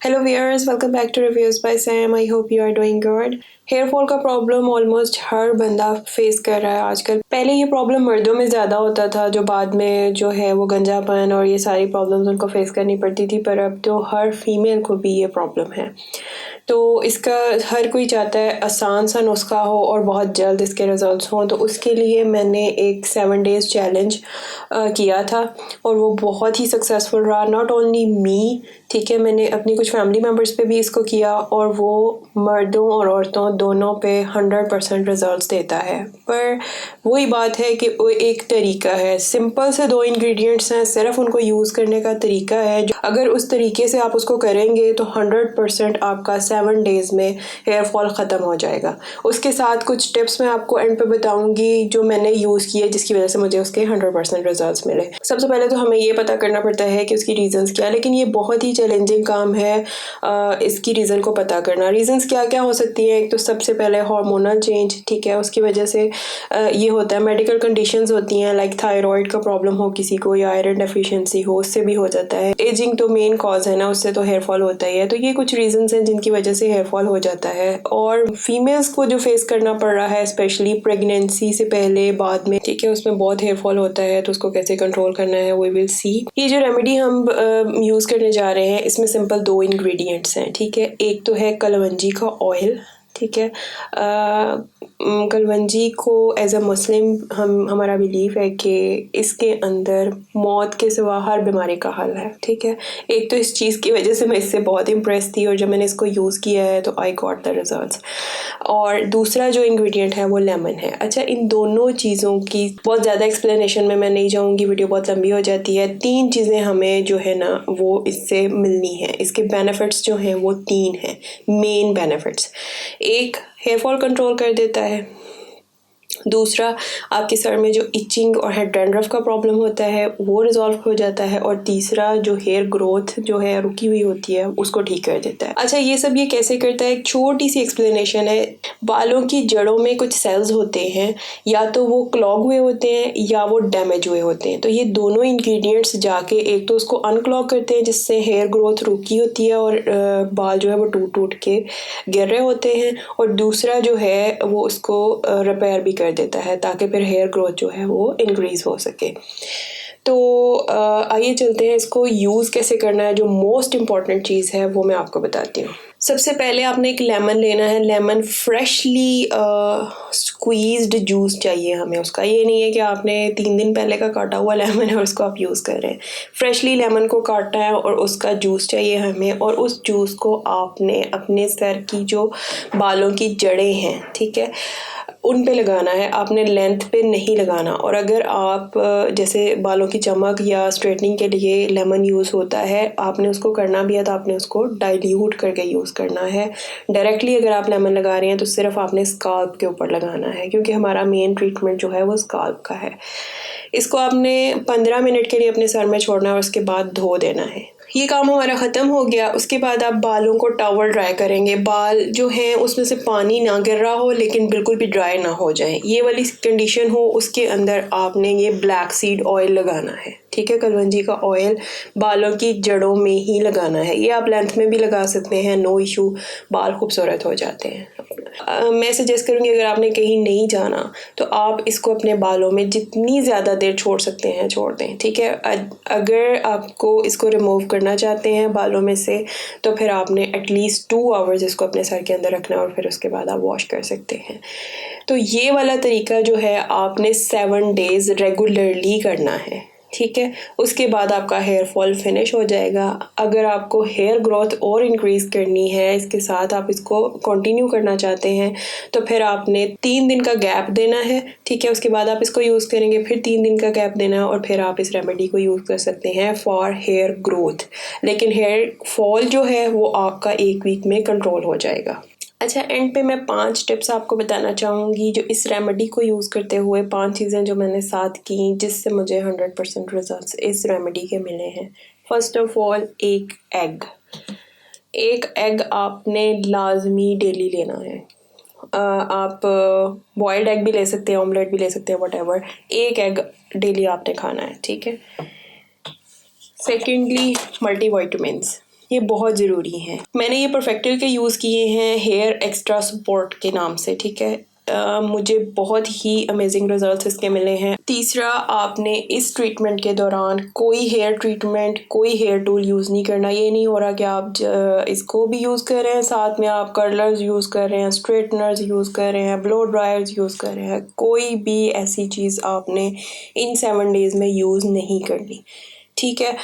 Hello viewers, welcome back to reviews by Sam. I hope you are doing good. Hair fall का problem almost हर बंदा face कर रहा है आजकल। पहले ये प्रॉब्लम मर्दों में ज़्यादा होता था, जो बाद में जो है वो गंजापन और ये सारी प्रॉब्लम्स उनको फेस करनी पड़ती थी, पर अब तो हर फीमेल को भी ये प्रॉब्लम है। तो इसका हर कोई चाहता है आसान सा नुस्खा हो और बहुत जल्द इसके रिजल्ट्स हों। तो उसके लिए मैंने एक 7 डेज़ चैलेंज किया था और वो बहुत ही सक्सेसफुल रहा। नॉट ओनली मी, ठीक है, मैंने अपनी कुछ फैमिली मेम्बर्स पे भी इसको किया और वो मर्दों और औरतों दोनों पे 100% रिजल्ट्स देता है। पर वही बात है कि वो एक तरीका है, सिंपल से 2 इंग्रेडिएंट्स हैं, सिर्फ उनको यूज़ करने का तरीका है। अगर उस तरीके से आप उसको करेंगे तो 100% आपका 7 डेज़ में हेयर फॉल ख़त्म हो जाएगा। उसके साथ कुछ टिप्स मैं आपको एंड पे बताऊंगी जो मैंने यूज़ किए, जिसकी वजह से मुझे उसके 100% रिजल्ट्स मिले। सबसे पहले तो हमें ये पता करना पड़ता है कि उसकी रीज़न्स क्या है, लेकिन ये बहुत ही चैलेंजिंग काम है इसकी रीज़न को पता करना। रीज़न्स क्या क्या हो सकती हैं? एक तो सबसे पहले हार्मोनल चेंज, ठीक है, उसकी वजह से ये होता है। मेडिकल कंडीशंस होती हैं, लाइक थायराइड का प्रॉब्लम हो किसी को या आयरन डेफिशिएंसी हो, उससे भी हो जाता है। एजिंग तो मेन कॉज है ना, उससे तो हेयर फॉल होता ही है। तो ये कुछ रीज़न्स हैं जिनकी वजह से हेयर फॉल हो जाता है। और फीमेल्स को जो फेस करना पड़ रहा है, स्पेशली प्रेगनेंसी से पहले बाद में, ठीक है, उसमें बहुत हेयर फॉल होता है। तो उसको कैसे कंट्रोल करना है वी विल सी। ये जो रेमेडी हम यूज़ करने जा रहे हैं, इसमें सिंपल 2 इंग्रेडिएंट्स हैं, ठीक है। एक तो है कलवंजी का ऑयल, ठीक है। कलवंजी को एज अ मुस्लिम हमारा बिलीफ है कि इसके अंदर मौत के सिवा हर बीमारी का हल है, ठीक है। एक तो इस चीज़ की वजह से मैं इससे बहुत इम्प्रेस थी और जब मैंने इसको यूज़ किया है तो आई गॉट द रिजल्ट्स। और दूसरा जो इंग्रेडिएंट है वो लेमन है। अच्छा, इन दोनों चीज़ों की बहुत ज़्यादा एक्सप्लेनेशन में मैं नहीं जाऊँगी, वीडियो बहुत लंबी हो जाती है। 3 चीज़ें हमें जो है ना वो इससे मिलनी है। इसके बेनिफिट्स जो हैं वो 3 हैं, मेन बेनिफिट्स। एक, हेयर फॉल कंट्रोल कर देता है। दूसरा, आपके सर में जो इचिंग और हेयर डैंड्रफ का प्रॉब्लम होता है वो रिजॉल्व हो जाता है। और तीसरा, जो हेयर ग्रोथ जो है रुकी हुई होती है उसको ठीक कर देता है। अच्छा, ये सब ये कैसे करता है? एक छोटी सी एक्सप्लेनेशन है। बालों की जड़ों में कुछ सेल्स होते हैं, या तो वो क्लॉग हुए होते हैं या वो डैमेज हुए होते हैं। तो ये दोनों इंग्रेडिएंट्स जाके एक तो उसको अनक्लॉग करते हैं, जिससे हेयर ग्रोथ रुकी होती है और बाल जो है वो टूट टूट के गिर रहे होते हैं। और दूसरा जो है वो उसको रिपेयर भी कर देता है ताकि फिर हेयर ग्रोथ जो है वो इंक्रीज हो सके। तो आइए चलते हैं इसको यूज़ कैसे करना है। जो मोस्ट इम्पॉर्टेंट चीज़ है वो मैं आपको बताती हूँ। सबसे पहले आपने एक लेमन लेना है। लेमन फ्रेशली स्क्वीज्ड जूस चाहिए हमें उसका। ये नहीं है कि आपने 3 दिन पहले का काटा हुआ लेमन है और उसको आप यूज़ कर रहे हैं। फ्रेशली लेमन को काटना है और उसका जूस चाहिए हमें। और उस जूस को आपने अपने सर की जो बालों की जड़ें हैं, ठीक है, उन पे लगाना है, आपने लेंथ पे नहीं लगाना। और अगर आप जैसे बालों की चमक या स्ट्रेटनिंग के लिए लेमन यूज़ होता है, आपने उसको करना भी है तो आपने उसको डाइल्यूट करके यूज़ करना है। डायरेक्टली अगर आप लेमन लगा रहे हैं तो सिर्फ आपने स्काल्प के ऊपर लगाना है, क्योंकि हमारा मेन ट्रीटमेंट जो है वो स्काल्प का है। इसको आपने 15 मिनट के लिए अपने सर में छोड़ना है और उसके बाद धो देना है। ये काम हमारा ख़त्म हो गया। उसके बाद आप बालों को टॉवल ड्राई करेंगे। बाल जो हैं उसमें से पानी ना गिर रहा हो लेकिन बिल्कुल भी ड्राई ना हो जाए, ये वाली कंडीशन हो। उसके अंदर आपने ये ब्लैक सीड ऑयल लगाना है, ठीक है। कलवंजी का ऑयल बालों की जड़ों में ही लगाना है। ये आप लेंथ में भी लगा सकते हैं, नो इशू, बाल खूबसूरत हो जाते हैं। मैं सजेस्ट करूँगी अगर आपने कहीं नहीं जाना तो आप इसको अपने बालों में जितनी ज़्यादा देर छोड़ सकते हैं छोड़ दें, ठीक है। अगर आपको इसको रिमूव करना चाहते हैं बालों में से तो फिर आपने एटलीस्ट 2 आवर्स इसको अपने सर के अंदर रखना है और फिर उसके बाद आप वॉश कर सकते हैं। तो ये वाला तरीका जो है आपने 7 डेज़ रेगुलरली करना है, ठीक है। उसके बाद आपका हेयर फॉल फिनिश हो जाएगा। अगर आपको हेयर ग्रोथ और इंक्रीज़ करनी है, इसके साथ आप इसको कंटिन्यू करना चाहते हैं, तो फिर आपने 3 दिन का गैप देना है, ठीक है। उसके बाद आप इसको यूज़ करेंगे, फिर 3 दिन का गैप देना है और फिर आप इस रेमेडी को यूज़ कर सकते हैं फॉर हेयर ग्रोथ। लेकिन हेयर फॉल जो है वो आपका 1 वीक में कंट्रोल हो जाएगा। अच्छा, एंड पे मैं 5 टिप्स आपको बताना चाहूँगी जो इस रेमेडी को यूज़ करते हुए 5 चीज़ें जो मैंने साथ की जिससे मुझे 100% रिजल्ट्स इस रेमेडी के मिले हैं। फर्स्ट ऑफ ऑल, एक एग आपने लाजमी डेली लेना है। आप बॉइल्ड एग भी ले सकते हैं, ऑमलेट भी ले सकते हैं, व्हाटएवर। एक एग डेली आपने खाना है, ठीक है। Secondly, multivitamins. ये बहुत ज़रूरी हैं। मैंने ये परफेक्टिव के यूज़ किए हैं हेयर एक्स्ट्रा सपोर्ट के नाम से, ठीक है। मुझे बहुत ही अमेजिंग रिजल्ट्स इसके मिले हैं। तीसरा, आपने इस ट्रीटमेंट के दौरान कोई हेयर ट्रीटमेंट, कोई हेयर टूल यूज़ नहीं करना। ये नहीं हो रहा कि आप इसको भी यूज़ कर रहे हैं, साथ में आप कर्लर्स यूज़ कर रहे हैं, स्ट्रेटनर्स यूज़ कर रहे हैं, ब्लो ड्रायर्स यूज़ कर रहे हैं। कोई भी ऐसी चीज़ आपने इन 7 डेज़ में यूज़ नहीं करनी, ठीक है।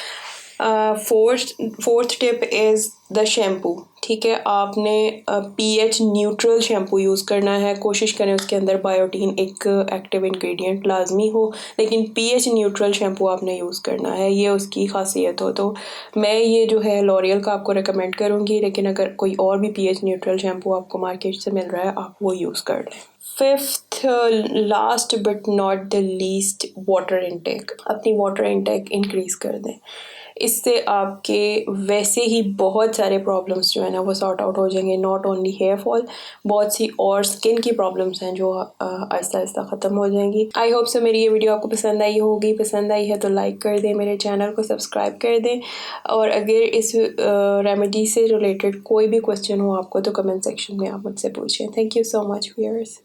Fourth tip is the shampoo, ठीक है। आपने pH न्यूट्रल शैम्पू यूज़ करना है। कोशिश करें उसके अंदर बायोटीन एक एक्टिव इंग्रेडिएंट लाजमी हो, लेकिन pH न्यूट्रल शैम्पू आपने यूज़ करना है, ये उसकी खासियत हो। तो मैं ये जो है लॉरियल का आपको रिकमेंड करूँगी, लेकिन अगर कोई और भी pH न्यूट्रल शैम्पू आपको मार्केट से मिल रहा है, आप वो यूज़ कर लें। Fifth, last but not the least, water intake. अपनी वाटर इनटेक इंक्रीज़ कर दें। इससे आपके वैसे ही बहुत सारे प्रॉब्लम्स जो है ना वो सॉर्ट आउट हो जाएंगे। नॉट ओनली हेयर फॉल, बहुत सी और स्किन की प्रॉब्लम्स हैं जो आहिस्ता आहिस्ता ख़त्म हो जाएंगी। आई होप से मेरी ये वीडियो आपको पसंद आई होगी। पसंद आई है तो लाइक कर दें, मेरे चैनल को सब्सक्राइब कर दें, और अगर इस रेमेडी से रिलेटेड कोई भी क्वेश्चन हो आपको तो कमेंट सेक्शन में आप मुझसे पूछें। Thank you so much viewers.